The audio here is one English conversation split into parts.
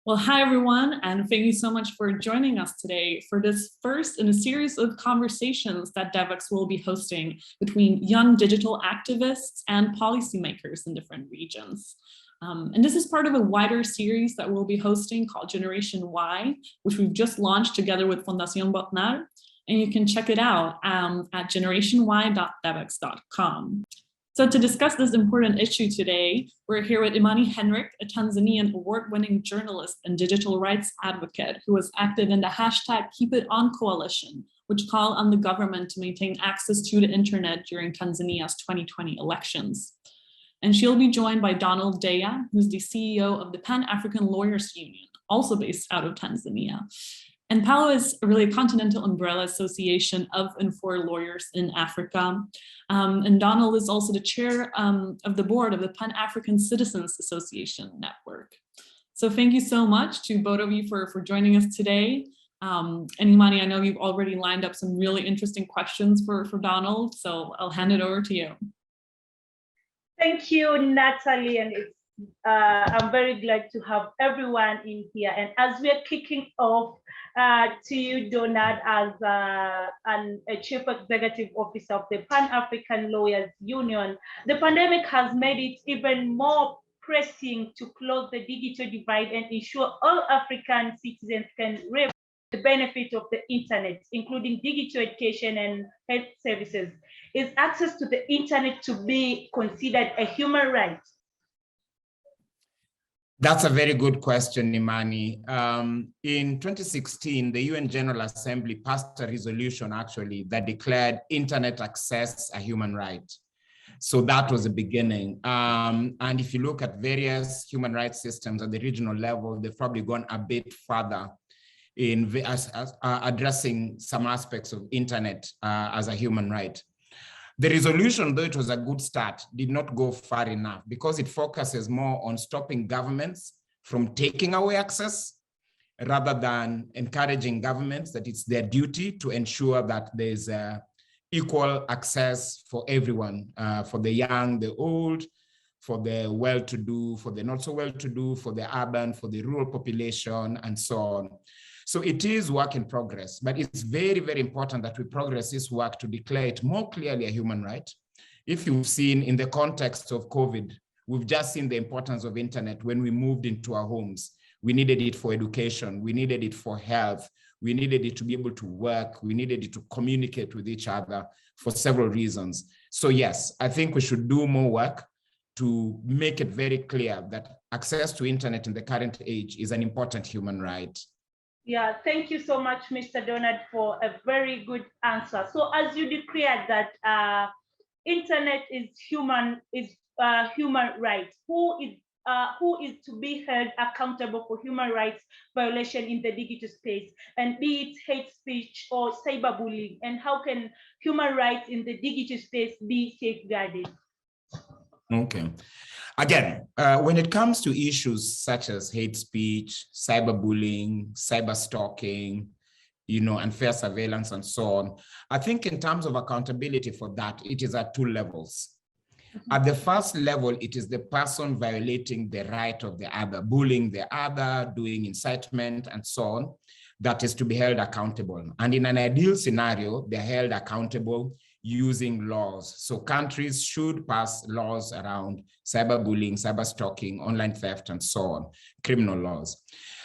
Well, hi, everyone, and thank you so much for joining us today for this first in a series of conversations that Devex will be hosting between young digital activists and policymakers in different regions. And this is part of a wider series that we'll be hosting called Generation Y, which we've just launched together with Fundación Botnar, and you can check it out at generationy.devex.com. So to discuss this important issue today, we're here with Imani Henrick, a Tanzanian award-winning journalist and digital rights advocate who was active in the hashtag Keep It On coalition, which called on the government to maintain access to the internet during Tanzania's 2020 elections. And she'll be joined by Donald Deya, who's the CEO of the Pan-African Lawyers Union, also based out of Tanzania. And PALU is really a continental umbrella association of and for lawyers in Africa. And Donald is also the chair of the board of the Pan-African Citizens Association Network. So thank you so much to both of you for joining us today. And Imani, I know you've already lined up some really interesting questions for Donald, so I'll hand it over to you. Thank you, Natalie, and I'm very glad to have everyone in here. And as we're kicking off, to you, Donald, as a Chief Executive Officer of the Pan-African Lawyers Union, the pandemic has made it even more pressing to close the digital divide and ensure all African citizens can reap the benefit of the internet, including digital education and health services. Is access to the internet to be considered a human right? That's a very good question, Imani. In 2016, the UN General Assembly passed a resolution actually that declared internet access a human right. So that was the beginning. And if you look at various human rights systems at the regional level, they've probably gone a bit further in addressing some aspects of internet as a human right. The resolution, though it was a good start, did not go far enough because it focuses more on stopping governments from taking away access rather than encouraging governments that it's their duty to ensure that there's equal access for everyone, for the young, the old, for the well-to-do, for the not so well-to-do, for the urban, for the rural population, and so on. So it is work in progress, but it's very, very important that we progress this work to declare it more clearly a human right. If you've seen in the context of COVID, we've just seen the importance of internet when we moved into our homes. We needed it for education. We needed it for health. We needed it to be able to work. We needed it to communicate with each other for several reasons. So yes, I think we should do more work to make it very clear that access to internet in the current age is an important human right. Yeah, thank you so much, Mr. Donald, for a very good answer. So as you declared that internet is human right, who is to be held accountable for human rights violation in the digital space, and be it hate speech or cyberbullying, and how can human rights in the digital space be safeguarded? Okay. Again, when it comes to issues such as hate speech, cyberbullying, cyberstalking, unfair surveillance and so on, I think in terms of accountability for that, it is at two levels. At the first level, it is the person violating the right of the other, bullying the other, doing incitement and so on, that is to be held accountable. And in an ideal scenario, they're held accountable using laws. So countries should pass laws around cyberbullying, cyberstalking, online theft, and so on, criminal laws.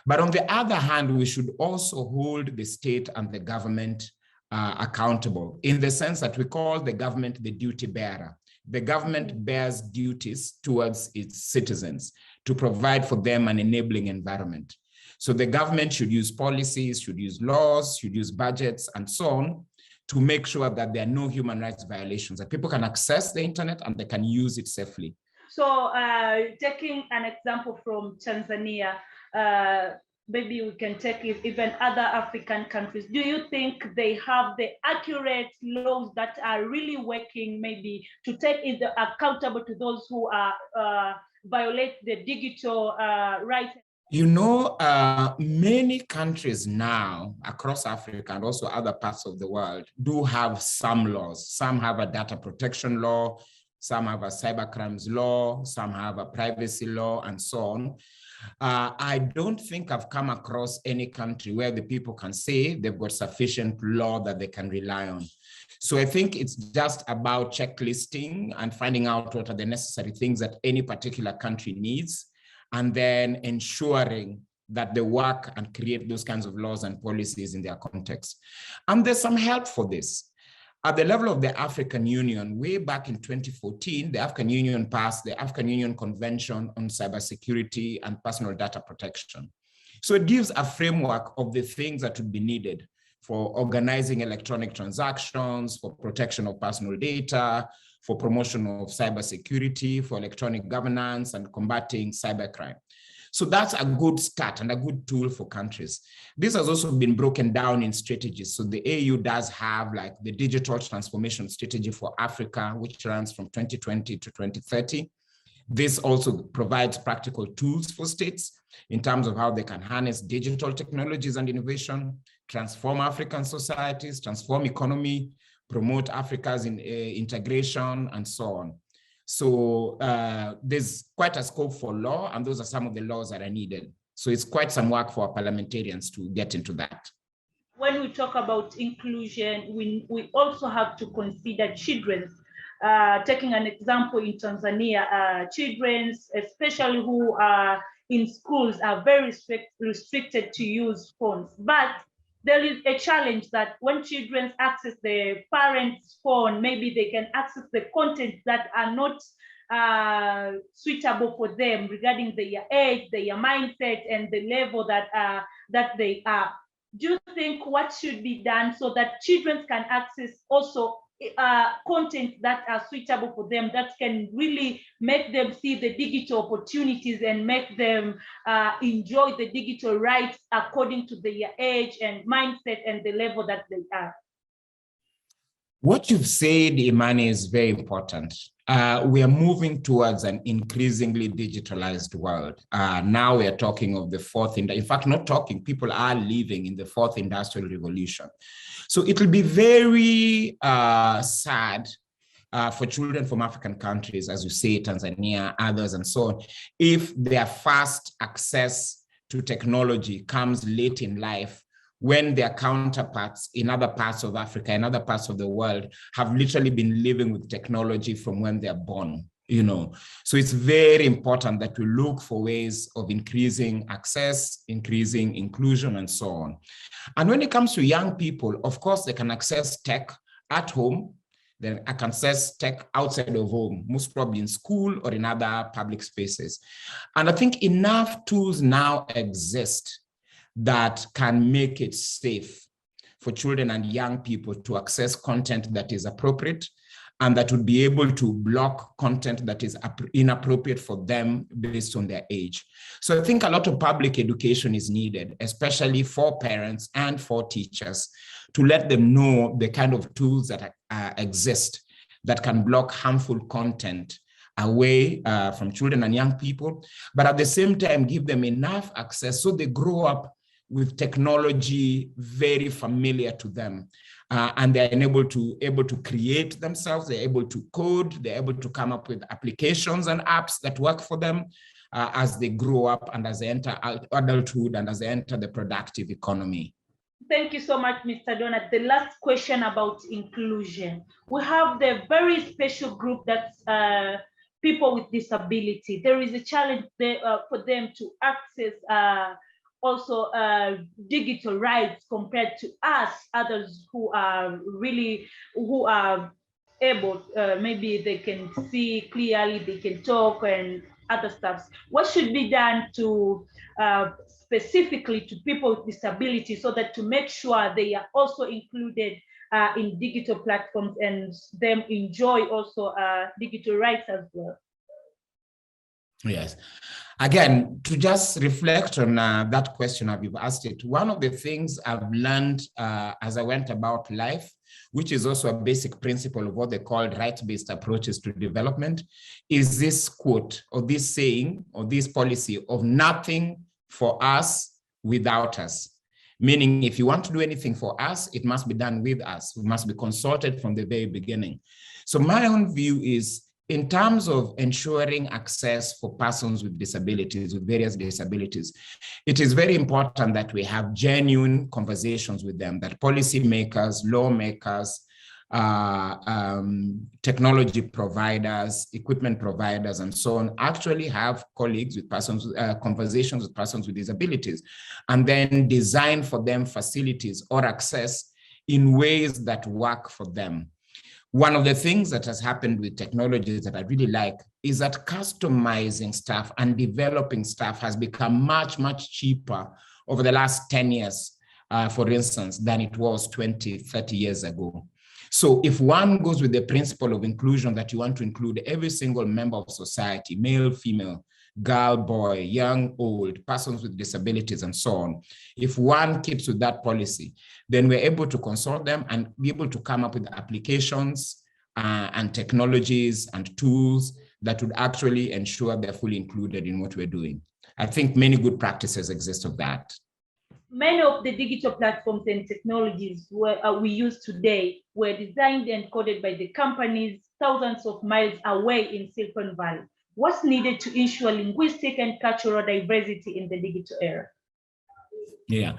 But on the other hand, we should also hold the state and the government accountable in the sense that we call the government the duty bearer. The government bears duties towards its citizens to provide for them an enabling environment. So the government should use policies, should use laws, should use budgets, and so on, to make sure that there are no human rights violations, that people can access the internet and they can use it safely. So taking an example from Tanzania, maybe we can take even other African countries. Do you think they have the accurate laws that are really working maybe to take accountable to those who violate the digital rights? Many countries now across Africa and also other parts of the world do have some laws. Some have a data protection law, some have a cybercrimes law, some have a privacy law, and so on. I don't think I've come across any country where the people can say they've got sufficient law that they can rely on. So I think it's just about checklisting and finding out what are the necessary things that any particular country needs, and then ensuring that they work and create those kinds of laws and policies in their context. And there's some help for this. At the level of the African Union, way back in 2014, the African Union passed the African Union Convention on Cybersecurity and Personal Data Protection. So it gives a framework of the things that would be needed for organizing electronic transactions, for protection of personal data, for promotion of cybersecurity, for electronic governance, and combating cybercrime. So that's a good start and a good tool for countries. This has also been broken down in strategies. So the AU does have like the digital transformation strategy for Africa, which runs from 2020 to 2030. This also provides practical tools for states in terms of how they can harness digital technologies and innovation, transform African societies, transform economy, promote Africa's integration, and so on. So there's quite a scope for law, and those are some of the laws that are needed. So it's quite some work for our parliamentarians to get into that. When we talk about inclusion, we also have to consider children. Taking an example in Tanzania, children, especially who are in schools, are very restricted to use phones. But there is a challenge that when children access the parents' phone, maybe they can access the content that are not suitable for them regarding their age, their mindset, and the level that they are. Do you think what should be done so that children can access also content that are suitable for them, that can really make them see the digital opportunities and make them enjoy the digital rights according to their age and mindset and the level that they are? What you've said, Imani, is very important. We are moving towards an increasingly digitalized world. Now we are talking of the fourth, in fact, not talking, people are living in the fourth industrial revolution. So it will be very sad for children from African countries, as you say, Tanzania, others, and so on, if their first access to technology comes late in life, when their counterparts in other parts of Africa and other parts of the world have literally been living with technology from when they're born, you know. So it's very important that we look for ways of increasing access, increasing inclusion, and so on. And when it comes to young people, of course, they can access tech at home, they can access tech outside of home, most probably in school or in other public spaces. And I think enough tools now exist that can make it safe for children and young people to access content that is appropriate and that would be able to block content that is inappropriate for them based on their age. So I think a lot of public education is needed, especially for parents and for teachers, to let them know the kind of tools that exist that can block harmful content away from children and young people, but at the same time give them enough access so they grow up with technology very familiar to them, and they're able to create themselves, they're able to code, they're able to come up with applications and apps that work for them as they grow up and as they enter adulthood and as they enter the productive economy. Thank you so much, Mr. Donald. The last question about inclusion. We have the very special group that's people with disability. There is a challenge there, for them to access also digital rights compared to us, others who are able, maybe they can see clearly, they can talk and other stuff. What should be done to specifically to people with disabilities so that to make sure they are also included in digital platforms and them enjoy also digital rights as well? Yes. Again, to just reflect on that question as you've asked it, one of the things I've learned as I went about life, which is also a basic principle of what they call rights-based approaches to development, is this quote or this saying or this policy of nothing for us without us. Meaning, if you want to do anything for us, it must be done with us. We must be consulted from the very beginning. So my own view is in terms of ensuring access for persons with disabilities, with various disabilities, it is very important that we have genuine conversations with them, that policymakers, lawmakers, technology providers, equipment providers, and so on, actually have colleagues with persons, conversations with persons with disabilities, and then design for them facilities or access in ways that work for them. One of the things that has happened with technologies that I really like is that customizing stuff and developing stuff has become much, much cheaper over the last 10 years, for instance, than it was 20, 30 years ago. So if one goes with the principle of inclusion, that you want to include every single member of society, male, female, girl, boy, young, old, persons with disabilities, and so on, if one keeps with that policy, then we're able to consult them and be able to come up with applications and technologies and tools that would actually ensure they're fully included in what we're doing. I think many good practices exist of that. Many of the digital platforms and technologies we use today were designed and coded by the companies thousands of miles away in Silicon Valley. What's needed to ensure linguistic and cultural diversity in the digital era? Yeah,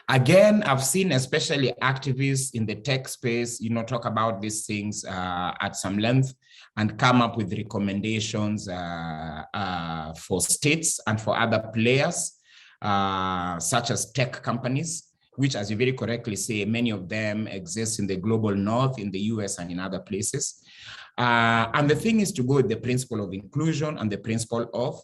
again, I've seen especially activists in the tech space, talk about these things at some length and come up with recommendations for states and for other players, such as tech companies, which, as you very correctly say, many of them exist in the global north, in the US and in other places. And the thing is to go with the principle of inclusion and the principle of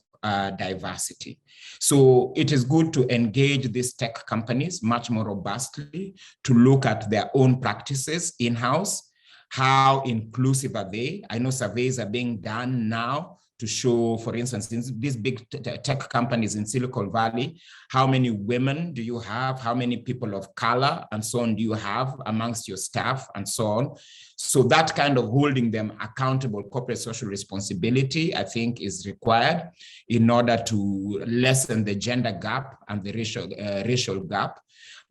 diversity. So it is good to engage these tech companies much more robustly to look at their own practices in-house. How inclusive are they? I know surveys are being done now to show, for instance, in these big tech companies in Silicon Valley, how many women do you have? How many people of color and so on do you have amongst your staff and so on? So that kind of holding them accountable, corporate social responsibility, I think is required in order to lessen the gender gap and the racial gap.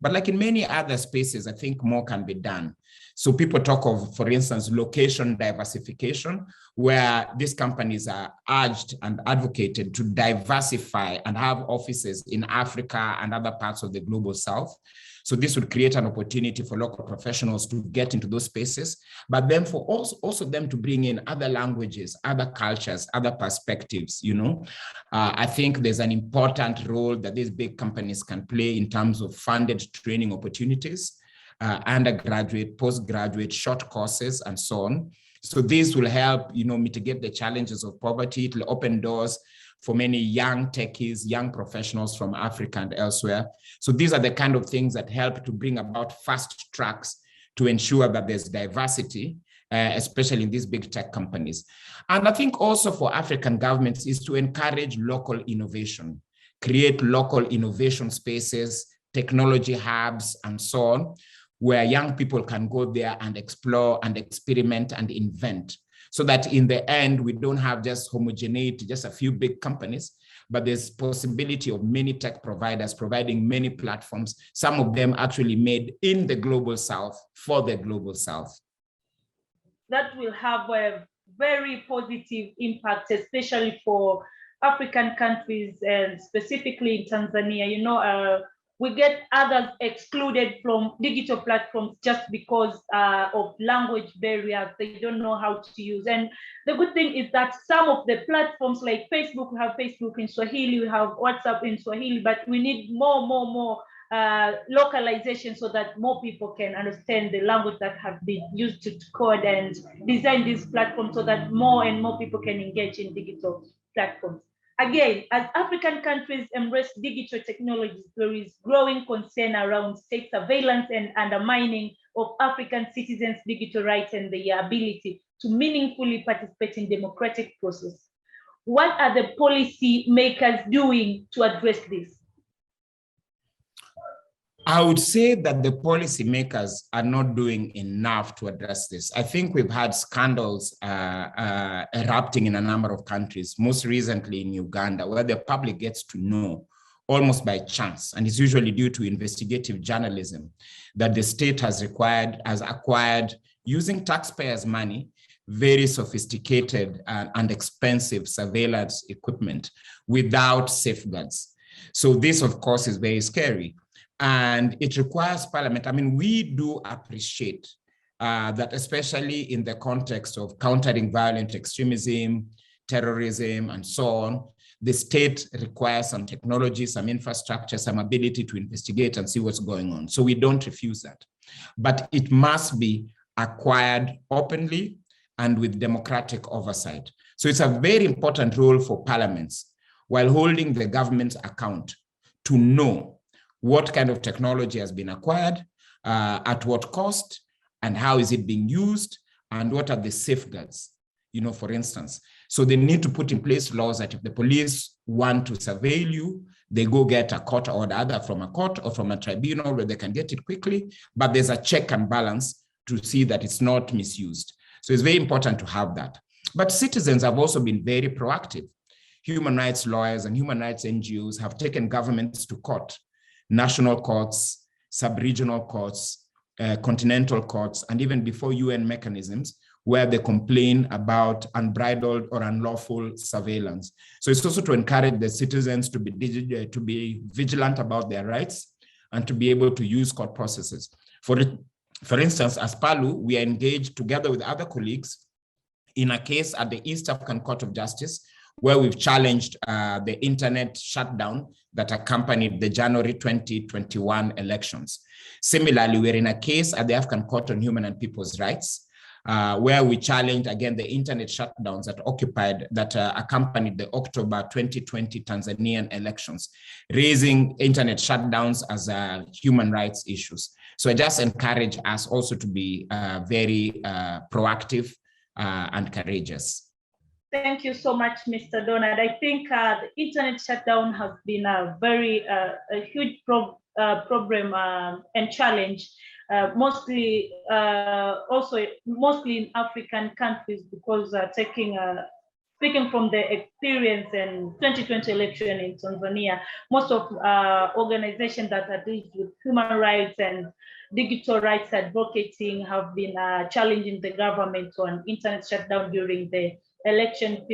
But like in many other spaces, I think more can be done. So people talk of, for instance, location diversification, where these companies are urged and advocated to diversify and have offices in Africa and other parts of the global south. So this would create an opportunity for local professionals to get into those spaces, but then for also them to bring in other languages, other cultures, other perspectives, I think there's an important role that these big companies can play in terms of funded training opportunities, undergraduate, postgraduate, short courses, and so on. So this will help, mitigate the challenges of poverty. It will open doors for many young techies, young professionals from Africa and elsewhere. So these are the kind of things that help to bring about fast tracks to ensure that there's diversity, especially in these big tech companies. And I think also for African governments is to encourage local innovation, create local innovation spaces, technology hubs, and so on, where young people can go there and explore and experiment and invent, so that in the end, we don't have just homogeneity, just a few big companies, but there's possibility of many tech providers providing many platforms, some of them actually made in the global south for the global south. That will have a very positive impact, especially for African countries and specifically in Tanzania. We get others excluded from digital platforms just because of language barriers. They don't know how to use. And the good thing is that some of the platforms like Facebook, we have Facebook in Swahili, we have WhatsApp in Swahili, but we need more localization so that more people can understand the language that have been used to code and design these platforms so that more and more people can engage in digital platforms. Again, as African countries embrace digital technologies, there is growing concern around state surveillance and undermining of African citizens' digital rights and their ability to meaningfully participate in democratic process. What are the policy makers doing to address this? I would say that the policymakers are not doing enough to address this. I think we've had scandals erupting in a number of countries, most recently in Uganda, where the public gets to know almost by chance, and it's usually due to investigative journalism, that the state has acquired using taxpayers' money, very sophisticated and expensive surveillance equipment without safeguards. So this, of course, is very scary. And it requires Parliament. I mean, we do appreciate that, especially in the context of countering violent extremism, terrorism, and so on, the state requires some technology, some infrastructure, some ability to investigate and see what's going on. So we don't refuse that. But it must be acquired openly and with democratic oversight. So it's a very important role for parliaments, while holding the government's account, to know what kind of technology has been acquired, at what cost, and how is it being used, and what are the safeguards, for instance. So they need to put in place laws that if the police want to surveil you, they go get a court order, either from a court or from a tribunal where they can get it quickly, but there's a check and balance to see that it's not misused. So it's very important to have that. But citizens have also been very proactive. Human rights lawyers and human rights NGOs have taken governments to court, national courts, sub-regional courts, continental courts, and even before UN mechanisms, where they complain about unbridled or unlawful surveillance. So it's also to encourage the citizens to be vigilant about their rights and to be able to use court processes. For instance, as PALU, we are engaged together with other colleagues in a case at the East African Court of Justice, where we've challenged the internet shutdown that accompanied the January 2021 elections. Similarly, we're in a case at the African Court on Human and People's Rights, where we challenged, again, the internet shutdowns that accompanied the October 2020 Tanzanian elections, raising internet shutdowns as human rights issues. So I just encourage us also to be very proactive and courageous. Thank you so much, Mr. Donald. I think the internet shutdown has been a very a huge problem and challenge, mostly in African countries, because speaking from the experience in 2020 election in Tanzania, most of organizations that are dealing with human rights and digital rights advocating have been challenging the government on internet shutdown during the election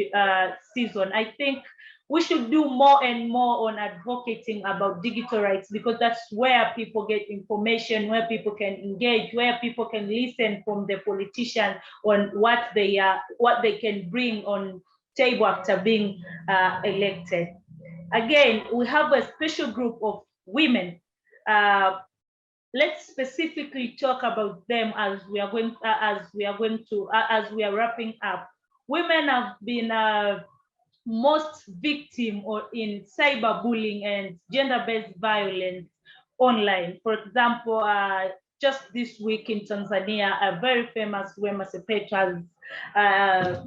season. I think we should do more and more on advocating about digital rights, because that's where people get information, where people can engage, where people can listen from the politician on what they can bring on table after being elected. Again, we have a special group of women. Let's specifically talk about them as we are wrapping up. Women have been most victim in cyberbullying and gender-based violence online. For example, just this week in Tanzania, a very famous Wema Sepetu has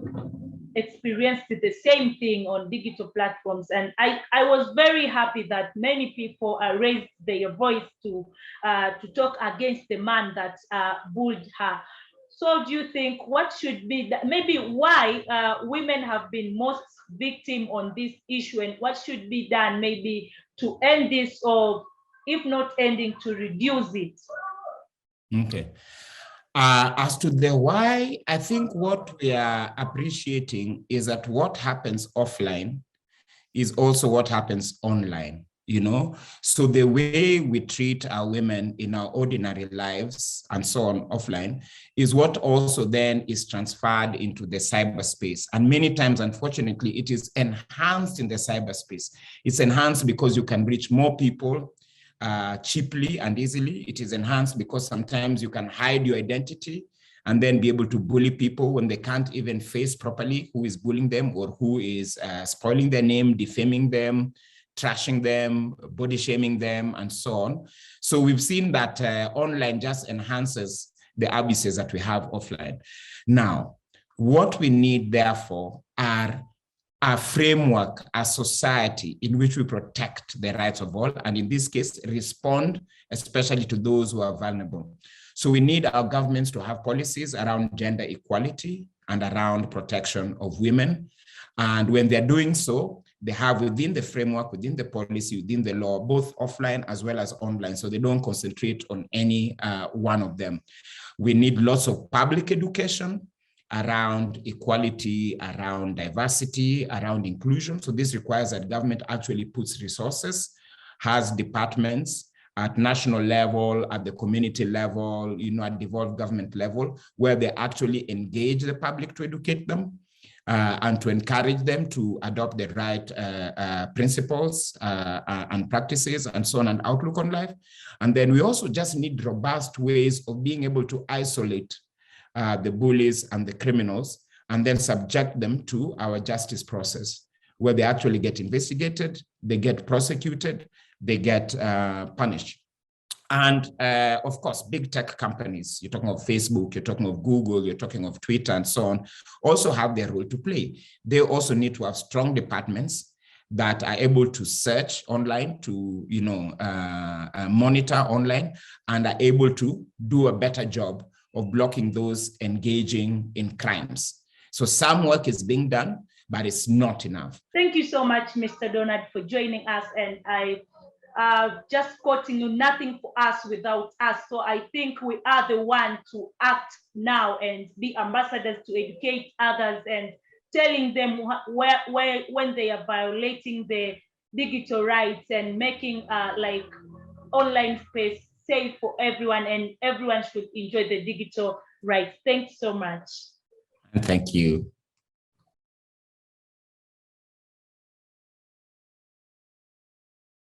experienced the same thing on digital platforms. And I was very happy that many people raised their voice to talk against the man that bullied her. So do you think what should be, maybe why women have been most victim on this issue, and what should be done maybe to end this, or if not ending, to reduce it? Okay. As to the why, I think what we are appreciating is that what happens offline is also what happens online. So the way we treat our women in our ordinary lives and so on offline is what also then is transferred into the cyberspace. And many times, unfortunately, it is enhanced in the cyberspace. It's enhanced because you can reach more people cheaply and easily. It is enhanced because sometimes you can hide your identity and then be able to bully people when they can't even face properly who is bullying them or who is spoiling their name, defaming them, trashing them, body shaming them, and so on. So we've seen that online just enhances the abuses that we have offline. Now, what we need, therefore, are a framework, a society in which we protect the rights of all, and in this case, respond especially to those who are vulnerable. So we need our governments to have policies around gender equality and around protection of women. And when they're doing so, they have within the framework, within the policy, within the law, both offline as well as online, so they don't concentrate on any one of them. We need lots of public education around equality, around diversity, around inclusion. So this requires that government actually puts resources, has departments at national level, at the community level, at devolved government level, where they actually engage the public to educate them and to encourage them to adopt the right principles and practices and so on, and outlook on life. And then we also just need robust ways of being able to isolate the bullies and the criminals, and then subject them to our justice process, where they actually get investigated, they get prosecuted, they get punished. And of course, big tech companies, you're talking of Facebook, you're talking of Google, you're talking of Twitter and so on, also have their role to play. They also need to have strong departments that are able to search online, to monitor online, and are able to do a better job of blocking those engaging in crimes. So some work is being done, but it's not enough. Thank you so much, Mr. Donald, for joining us. And I just quoting you, nothing for us without us. So I think we are the one to act now and be ambassadors to educate others and telling them when they are violating the digital rights, and making like online space safe for everyone, and everyone should enjoy the digital rights. Thanks so much. Thank you.